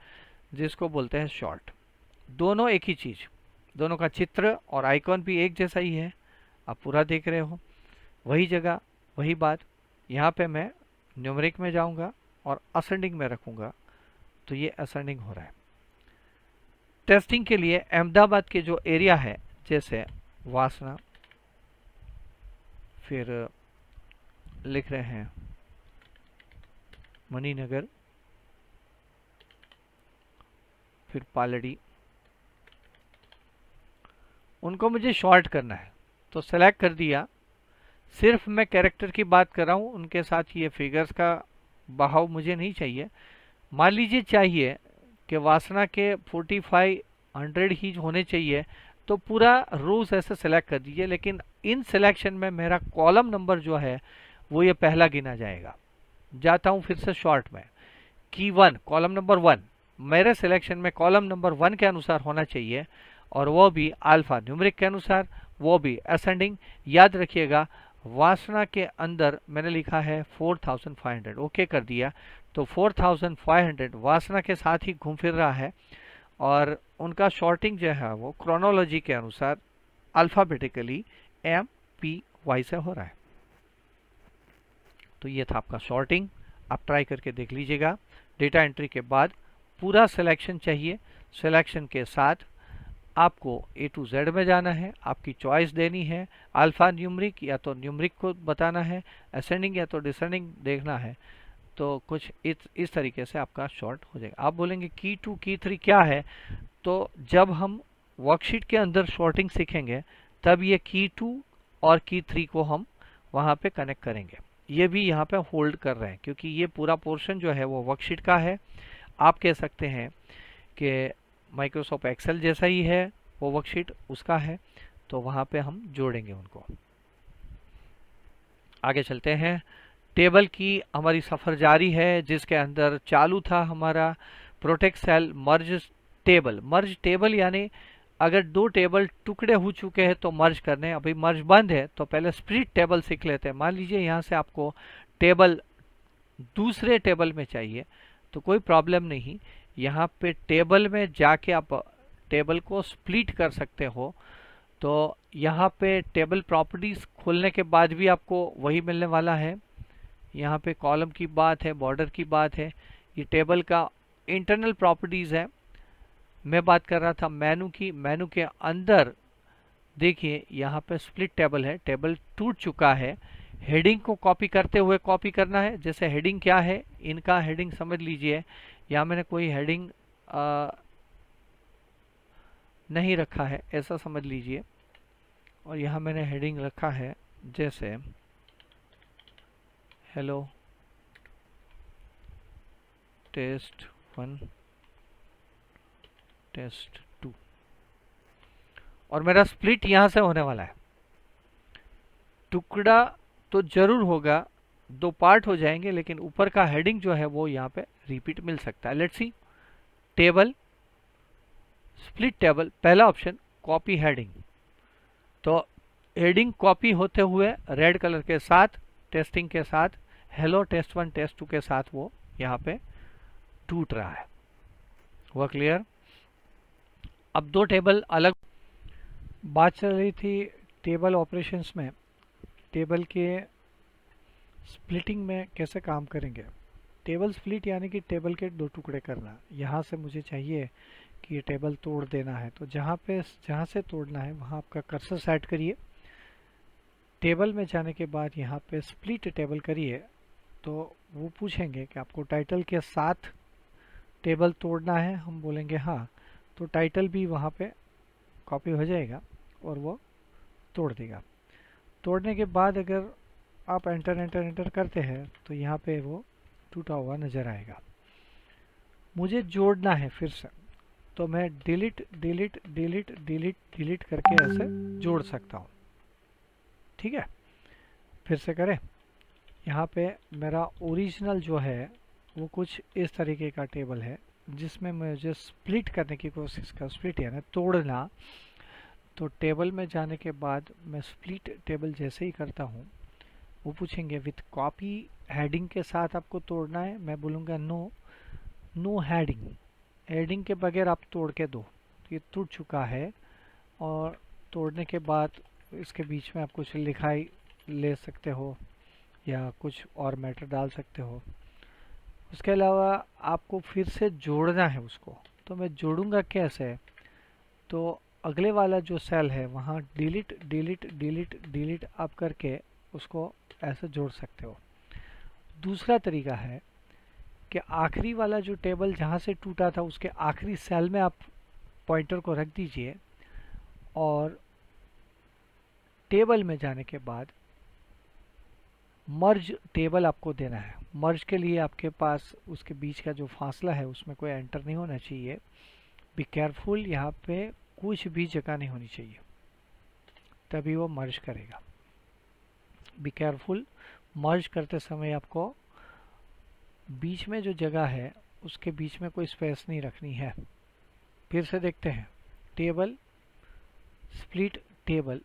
जिसको बोलते हैं शॉर्ट। दोनों एक ही चीज़, दोनों का चित्र और आइकॉन भी एक जैसा ही है, आप पूरा देख रहे हो। वही जगह वही बात, यहाँ पे मैं न्यूमरिक में जाऊंगा और असेंडिंग में रखूंगा, तो ये असेंडिंग हो रहा है। टेस्टिंग के लिए अहमदाबाद के जो एरिया है, जैसे वासना, फिर लिख रहे हैं मणिनगर, फिर पालड़ी, उनको मुझे शॉर्ट करना है, तो सेलेक्ट कर दिया। सिर्फ मैं कैरेक्टर की बात कर रहा हूँ, उनके साथ ये फिगर्स का बहाव मुझे नहीं चाहिए। मान लीजिए चाहिए कि वासना के 4500 ही होने चाहिए, तो पूरा रोज ऐसे सेलेक्ट कर दीजिए, लेकिन इन सिलेक्शन में मेरा कॉलम नंबर जो है वो ये पहला गिना जाएगा। जाता हूँ फिर से शॉर्ट में, की 1, कॉलम नंबर 1 मेरे सिलेक्शन में कॉलम नंबर 1 के अनुसार होना चाहिए, और वो भी अल्फा न्यूमरिक के अनुसार, वो भी असेंडिंग। याद रखिएगा वासना के अंदर मैंने लिखा है 4500, ओके कर दिया, तो 4500 वासना के साथ ही घूम फिर रहा है, और उनका शॉर्टिंग जो है वो क्रोनोलॉजी के अनुसार अल्फ़ाबेटिकली MPY से हो रहा है। तो ये था आपका शॉर्टिंग, आप ट्राई करके देख लीजिएगा। डेटा एंट्री के बाद पूरा सिलेक्शन चाहिए, सिलेक्शन के साथ आपको A to Z में जाना है, आपकी चॉइस देनी है, अल्फा न्यूमरिक या तो न्यूमरिक को बताना है, असेंडिंग या तो डिसेंडिंग देखना है। तो कुछ इस तरीके से आपका शॉर्ट हो जाएगा। आप बोलेंगे की 2 की 3 क्या है, तो जब हम वर्कशीट के अंदर शॉर्टिंग सीखेंगे तब ये की 2 और की 3 को हम वहाँ पे कनेक्ट करेंगे। ये भी यहाँ पे होल्ड कर रहे हैं क्योंकि ये पूरा पोर्शन जो है वो वर्कशीट का है। आप कह सकते हैं कि माइक्रोसॉफ्ट एक्सेल जैसा ही है वो वर्कशीट उसका है, तो वहाँ पे हम जोड़ेंगे उनको। आगे चलते हैं। टेबल की हमारी सफ़र जारी है, जिसके अंदर चालू था हमारा प्रोटेक्ट सेल मर्ज टेबल यानी अगर दो टेबल टुकड़े हो चुके हैं तो मर्ज करने, अभी मर्ज बंद है तो पहले स्प्लिट टेबल सीख लेते हैं। मान लीजिए यहाँ से आपको टेबल दूसरे टेबल में चाहिए तो कोई प्रॉब्लम नहीं, यहाँ पे टेबल में जाके आप टेबल को स्प्लिट कर सकते हो। तो यहाँ पे टेबल प्रॉपर्टीज खोलने के बाद भी आपको वही मिलने वाला है। यहाँ पे कॉलम की बात है, बॉर्डर की बात है, ये टेबल का इंटरनल प्रॉपर्टीज है। मैं बात कर रहा था मेनू की। मेनू के अंदर देखिए यहाँ पे स्प्लिट टेबल है, टेबल टूट चुका है। हेडिंग को कॉपी करते हुए कॉपी करना है। जैसे हेडिंग क्या है, इनका हेडिंग समझ लीजिए, यहाँ मैंने कोई हेडिंग नहीं रखा है ऐसा समझ लीजिए, और यहाँ मैंने हेडिंग रखा है जैसे हेलो टेस्ट 1 टेस्ट 2, और मेरा स्प्लिट यहाँ से होने वाला है। टुकड़ा तो जरूर होगा, दो पार्ट हो जाएंगे, लेकिन ऊपर का हेडिंग जो है वो यहाँ पे रिपीट मिल सकता है। Let's see, table split table, पहला ऑप्शन कॉपी हेडिंग। तो हेडिंग कॉपी होते हुए रेड कलर के साथ टेस्टिंग के साथ हेलो टेस्ट 1 टेस्ट 2 के साथ वो यहाँ पे टूट रहा है। वो क्लियर? अब दो टेबल अलग बात चल रही थी टेबल ऑपरेशंस में, टेबल के स्प्लिटिंग में कैसे काम करेंगे। टेबल स्प्लिट यानी कि टेबल के दो टुकड़े करना। यहाँ से मुझे चाहिए कि ये टेबल तोड़ देना है, तो जहाँ से तोड़ना है वहाँ आपका कर्सर सेट करिए। टेबल में जाने के बाद यहाँ पे स्प्लिट टेबल करिए, तो वो पूछेंगे कि आपको टाइटल के साथ टेबल तोड़ना है। हम बोलेंगे हाँ, तो टाइटल भी वहाँ पे कॉपी हो जाएगा और वो तोड़ देगा। तोड़ने के बाद अगर आप एंटर एंटर एंटर करते हैं तो यहाँ पे वो टूटा हुआ नज़र आएगा। मुझे जोड़ना है फिर से, तो मैं delete delete delete delete delete करके ऐसे जोड़ सकता हूँ। ठीक है, फिर से करें। यहाँ पे मेरा ओरिजिनल जो है वो कुछ इस तरीके का टेबल है, जिसमें मुझे स्प्लिट करने की कोशिश कर, स्प्लिट यानी तोड़ना। तो टेबल में जाने के बाद मैं स्प्लिट टेबल जैसे ही करता हूँ, वो पूछेंगे विथ कॉपी हेडिंग के साथ आपको तोड़ना है। मैं बोलूँगा नो हेडिंग, हेडिंग के बगैर आप तोड़ के दो। तो ये टूट चुका है, और तोड़ने के बाद इसके बीच में आप कुछ लिखाई ले सकते हो या कुछ और मैटर डाल सकते हो। उसके अलावा आपको फिर से जोड़ना है उसको, तो मैं जोड़ूंगा कैसे, तो अगले वाला जो सेल है वहाँ डिलीट डिलीट डिलीट डिलीट आप करके उसको ऐसे जोड़ सकते हो। दूसरा तरीका है कि आखिरी वाला जो टेबल जहाँ से टूटा था उसके आखिरी सेल में आप पॉइंटर को रख दीजिए, और टेबल में जाने के बाद मर्ज टेबल आपको देना है। मर्ज के लिए आपके पास उसके बीच का जो फासला है उसमें कोई एंटर नहीं होना चाहिए। बी केयरफुल, यहाँ पे कुछ भी जगह नहीं होनी चाहिए, तभी वो मर्ज करेगा। बी केयरफुल, मर्ज करते समय आपको बीच में जो जगह है उसके बीच में कोई स्पेस नहीं रखनी है। फिर से देखते हैं, टेबल स्प्लिट टेबल,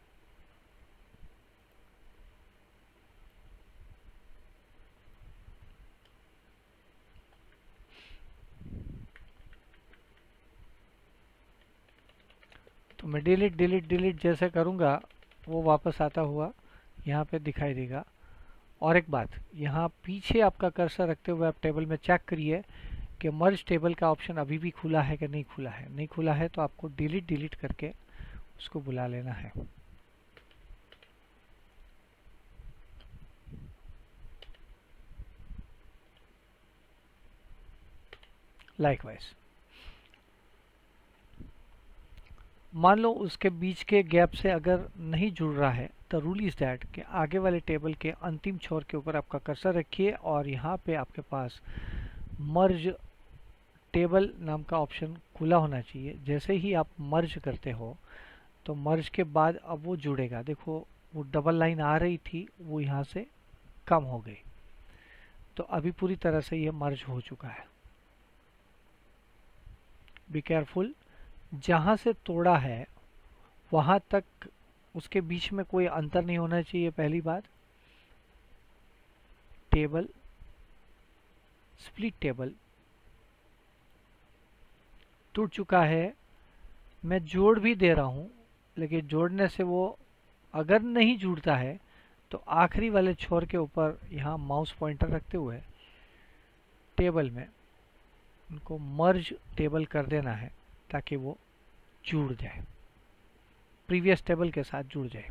तो मैं डिलीट डिलीट डिलीट जैसे करूँगा वो वापस आता हुआ यहाँ पे दिखाई देगा। और एक बात, यहाँ पीछे आपका कर्सर रखते हुए आप टेबल में चेक करिए कि मर्ज टेबल का ऑप्शन अभी भी खुला है कि नहीं खुला है। नहीं खुला है तो आपको डिलीट डिलीट करके उसको बुला लेना है। लाइकवाइज मान लो उसके बीच के गैप से अगर नहीं जुड़ रहा है, तो रूल इज दैट कि आगे वाले टेबल के अंतिम छोर के ऊपर आपका कर्सर रखिए और यहाँ पे आपके पास मर्ज टेबल नाम का ऑप्शन खुला होना चाहिए। जैसे ही आप मर्ज करते हो तो मर्ज के बाद अब वो जुड़ेगा। देखो वो डबल लाइन आ रही थी, वो यहाँ से कम हो गई। तो अभी पूरी तरह से ये मर्ज हो चुका है। बी केयरफुल, जहाँ से तोड़ा है वहाँ तक उसके बीच में कोई अंतर नहीं होना चाहिए। पहली बात, टेबल, स्प्लिट टेबल टूट चुका है। मैं जोड़ भी दे रहा हूँ, लेकिन जोड़ने से वो अगर नहीं जुड़ता है तो आखिरी वाले छोर के ऊपर यहाँ माउस पॉइंटर रखते हुए टेबल में उनको मर्ज टेबल कर देना है ताकि वो जुड़ जाए, प्रीवियस टेबल के साथ जुड़ जाए।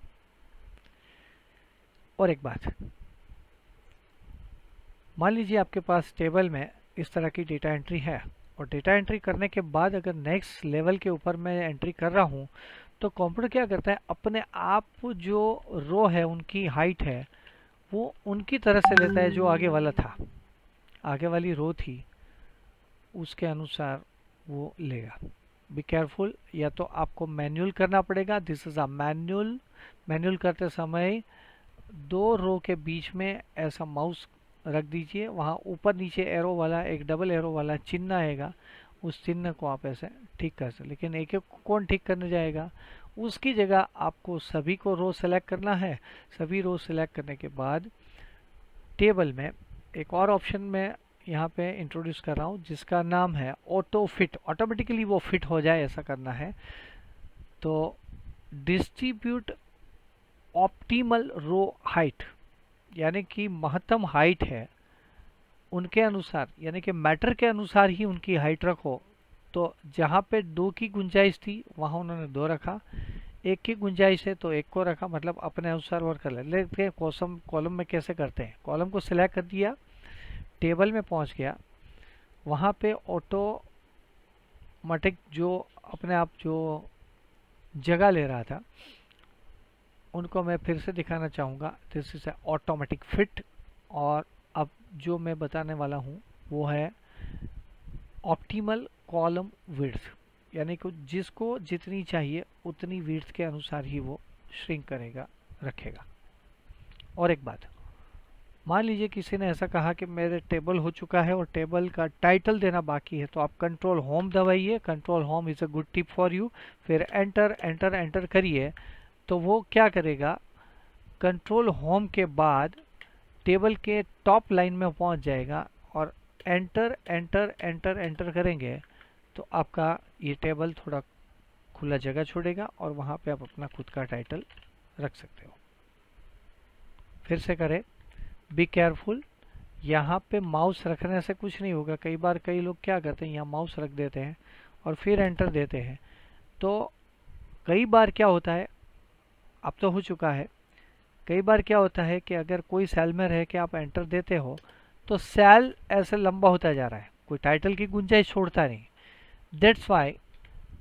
और एक बात, मान लीजिए आपके पास टेबल में इस तरह की डेटा एंट्री है और डेटा एंट्री करने के बाद अगर नेक्स्ट लेवल के ऊपर मैं एंट्री कर रहा हूँ तो कंप्यूटर क्या करता है, अपने आप जो रो है उनकी हाइट है वो उनकी तरह से लेता है जो आगे वाला था, आगे वाली रो थी उसके अनुसार वो लेगा। बी केयरफुल, या तो आपको मैन्युअल करना पड़ेगा। This is a manual. Manual करते समय दो रो के बीच में ऐसा माउस रख दीजिए, वहाँ ऊपर नीचे एरो वाला एक डबल एरो वाला चिन्ह आएगा, उस चिन्ह को आप ऐसे ठीक कर सकते। लेकिन एक एक कौन ठीक करने जाएगा, उसकी जगह आपको सभी को रो सेलेक्ट करना है। सभी रो सेलेक्ट करने के बाद टेबल में एक और ऑप्शन में यहाँ पे इंट्रोड्यूस कर रहा हूँ जिसका नाम है ऑटो फिट। ऑटोमेटिकली वो फिट हो जाए ऐसा करना है। तो डिस्ट्रीब्यूट ऑप्टिमल रो हाइट, यानी कि महत्तम हाइट है उनके अनुसार, यानी कि मैटर के अनुसार ही उनकी हाइट रखो। तो जहाँ पे 2 की गुंजाइश थी वहाँ उन्होंने 2 रखा, 1 की गुंजाइश है तो 1 को रखा, मतलब अपने अनुसार वर्क कर लेते। कॉलम में कैसे करते हैं, कॉलम को सिलेक्ट कर दिया, टेबल में पहुँच गया, वहाँ पे ऑटोमेटिक जो अपने आप जो जगह ले रहा था उनको मैं फिर से दिखाना चाहूँगा। This is automatic fit. और अब जो मैं बताने वाला हूँ वो है ऑप्टिमल कॉलम विड्थ, यानी कि जिसको जितनी चाहिए उतनी विड्थ के अनुसार ही वो श्रिंक करेगा, रखेगा। और एक बात, मान लीजिए किसी ने ऐसा कहा कि मेरे टेबल हो चुका है और टेबल का टाइटल देना बाकी है, तो आप कंट्रोल होम दबाइए। Control home is a good tip for you. फिर एंटर एंटर एंटर करिए तो वो क्या करेगा, कंट्रोल होम के बाद टेबल के टॉप लाइन में पहुंच जाएगा और एंटर एंटर एंटर एंटर करेंगे तो आपका ये टेबल थोड़ा खुला जगह छोड़ेगा और वहाँ पे आप अपना खुद का टाइटल रख सकते हो। फिर से करें, बी केयरफुल, यहाँ पे माउस रखने से कुछ नहीं होगा। कई बार कई लोग क्या करते हैं, यहाँ माउस रख देते हैं और फिर एंटर देते हैं। तो कई बार क्या होता है, अब तो हो चुका है, कई बार क्या होता है कि अगर कोई सेल में रह के आप एंटर देते हो तो सेल ऐसे लंबा होता जा रहा है, कोई टाइटल की गुंजाइश छोड़ता नहीं। That's why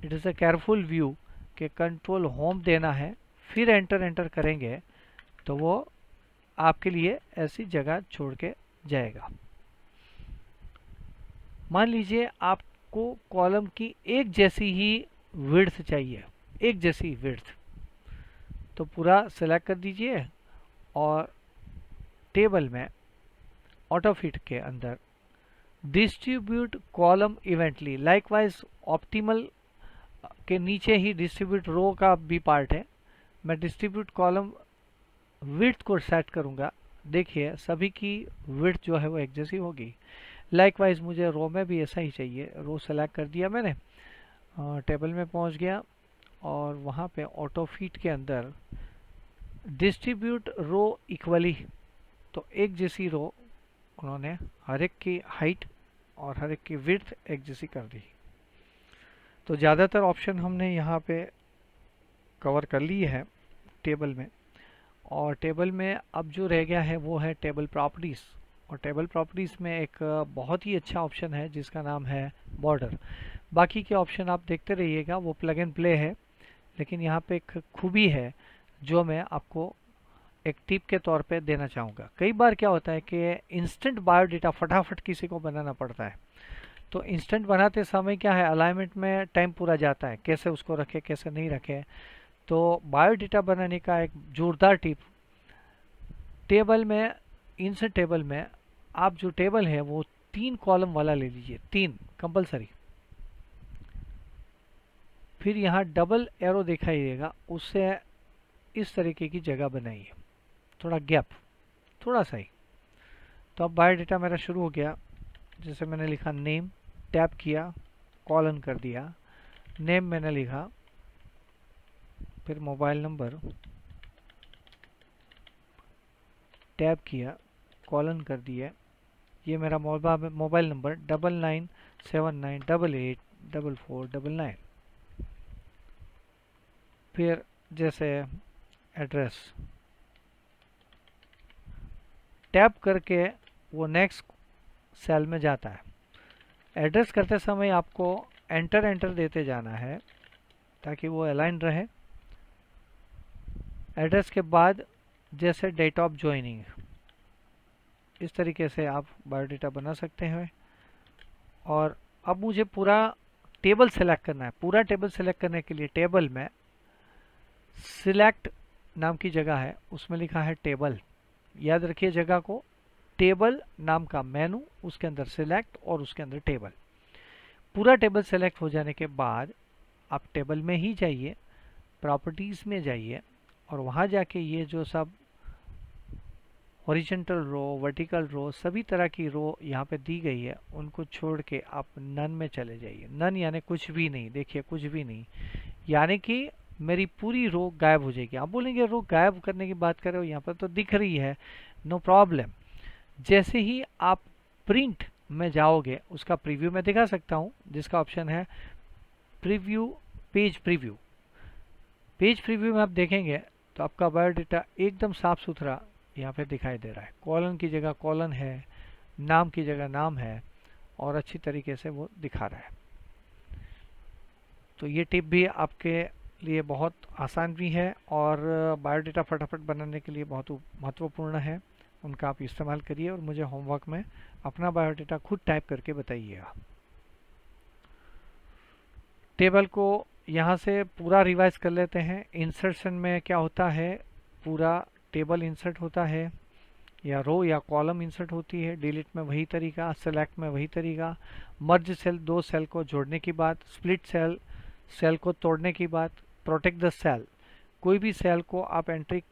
it is a careful view कि कंट्रोल होम देना है, फिर एंटर एंटर करेंगे तो वो आपके लिए ऐसी जगह छोड़ के जाएगा। मान लीजिए आपको कॉलम की एक जैसी ही विड्थ चाहिए, एक जैसी विड्थ, तो पूरा सेलेक्ट कर दीजिए और टेबल में ऑटो फिट के अंदर डिस्ट्रीब्यूट कॉलम इवेंटली, लाइकवाइज ऑप्टिमल के नीचे ही डिस्ट्रीब्यूट रो का भी पार्ट है। मैं डिस्ट्रीब्यूट कॉलम विड्थ को सेट करूंगा। देखिए सभी की विड्थ जो है वो एक जैसी होगी। लाइकवाइज मुझे रो में भी ऐसा ही चाहिए। रो सेलेक्ट कर दिया मैंने, टेबल में पहुंच गया और वहाँ पे ऑटो फिट के अंदर डिस्ट्रीब्यूट रो इक्वली, तो एक जैसी रो उन्होंने हर एक की हाइट और हर एक की विड्थ एक जैसी कर दी। तो ज़्यादातर ऑप्शन हमने यहाँ पे कवर कर लिए हैं टेबल में। और टेबल में अब जो रह गया है वो है टेबल प्रॉपर्टीज़। और टेबल प्रॉपर्टीज़ में एक बहुत ही अच्छा ऑप्शन है जिसका नाम है बॉर्डर। बाकी के ऑप्शन आप देखते रहिएगा, वो प्लग एंड प्ले है। लेकिन यहाँ पे एक खूबी है जो मैं आपको एक टिप के तौर पे देना चाहूँगा। कई बार क्या होता है कि इंस्टेंट बायोडाटा फटाफट किसी को बनाना पड़ता है, तो इंस्टेंट बनाते समय क्या है, अलाइनमेंट में टाइम पूरा जाता है, कैसे उसको रखे कैसे नहीं रखे। तो बायोडाटा बनाने का एक जोरदार टिप, टेबल में, इंसर्ट टेबल में आप जो टेबल है वो 3 कॉलम वाला ले लीजिए, 3 कंपलसरी। फिर यहाँ डबल एरो दिखाई देगा, उससे इस तरीके की जगह बनाइए, थोड़ा गैप, थोड़ा सा ही। तो अब बायोडाटा मेरा शुरू हो गया। जैसे मैंने लिखा नेम, टैप किया, कॉलन कर दिया, नेम मैंने लिखा, फिर मोबाइल नंबर, टैप किया, कॉलन कर दिया, ये मेरा मोबाइल नंबर 9979884499। फिर जैसे एड्रेस, टैप करके वो नेक्स्ट सेल में जाता है। एड्रेस करते समय आपको एंटर एंटर देते जाना है ताकि वो अलाइन रहे। एड्रेस के बाद जैसे डेट ऑफ ज्वाइनिंग, इस तरीके से आप बायोडाटा बना सकते हैं। और अब मुझे पूरा टेबल सेलेक्ट करना है। पूरा टेबल सेलेक्ट करने के लिए टेबल में सिलेक्ट नाम की जगह है, उसमें लिखा है टेबल, याद रखिए जगह को, टेबल नाम का मेनू, उसके अंदर सिलेक्ट और उसके अंदर टेबल। पूरा टेबल सेलेक्ट हो जाने के बाद आप टेबल में ही जाइए, प्रॉपर्टीज में जाइए और वहाँ जाके ये जो सब हॉरिजॉन्टल रो, वर्टिकल रो, सभी तरह की रो यहाँ पे दी गई है, उनको छोड़ के आप नन में चले जाइए। नन यानी कुछ भी नहीं, देखिए कुछ भी नहीं, यानी कि मेरी पूरी रो गायब हो जाएगी। आप बोलेंगे रो गायब करने की बात कर रहे हो, यहाँ पर तो दिख रही है, नो प्रॉब्लम। जैसे ही आप प्रिंट में जाओगे, उसका प्रीव्यू मैं दिखा सकता हूँ, जिसका ऑप्शन है preview, page preview. Page preview में आप देखेंगे तो आपका बायोडाटा एकदम साफ सुथरा यहाँ पे दिखाई दे रहा है। कॉलन की जगह कॉलन है, नाम की जगह नाम है और अच्छी तरीके से वो दिखा रहा है। तो ये टिप भी आपके लिए बहुत आसान भी है और बायोडाटा फटाफट बनाने के लिए बहुत महत्वपूर्ण है। उनका आप इस्तेमाल करिए और मुझे होमवर्क में अपना बायोडाटा खुद टाइप करके बताइएगा। टेबल को यहाँ से पूरा रिवाइज कर लेते हैं। इंसर्शन में क्या होता है, पूरा टेबल इंसर्ट होता है या रो या कॉलम इंसर्ट होती है। डिलीट में वही तरीका, सेलेक्ट में वही तरीका, मर्ज सेल, 2 सेल को जोड़ने की बात, स्प्लिट सेल, सेल को तोड़ने की बात, प्रोटेक्ट द सेल, कोई भी सेल को आप एंट्री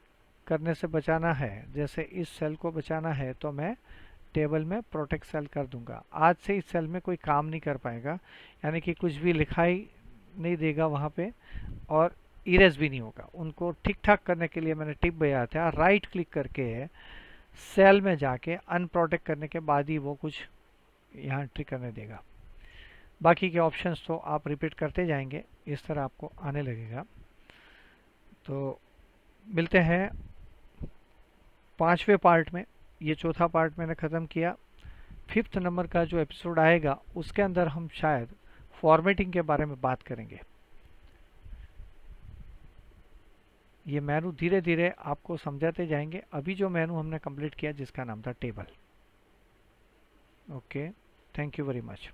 करने से बचाना है, जैसे इस सेल को बचाना है तो मैं टेबल में प्रोटेक्ट सेल कर दूंगा। आज से इस सेल में कोई काम नहीं कर पाएगा, यानी कि कुछ भी लिखाई नहीं देगा वहाँ पे और इरेज भी नहीं होगा। उनको ठीक ठाक करने के लिए मैंने टिप बताया था, राइट क्लिक करके सेल में जाके अनप्रोटेक्ट करने के बाद ही वो कुछ यहाँ एंट्री करने देगा। बाकी के ऑप्शंस तो आप रिपीट करते जाएंगे, इस तरह आपको आने लगेगा। तो मिलते हैं 5वें पार्ट में। ये चौथा पार्ट मैंने ख़त्म किया। 5th नंबर का जो एपिसोड आएगा उसके अंदर हम शायद फॉर्मेटिंग के बारे में बात करेंगे। ये मेनू धीरे धीरे आपको समझाते जाएंगे। अभी जो मेनू हमने कंप्लीट किया जिसका नाम था table. Okay, thank you very much.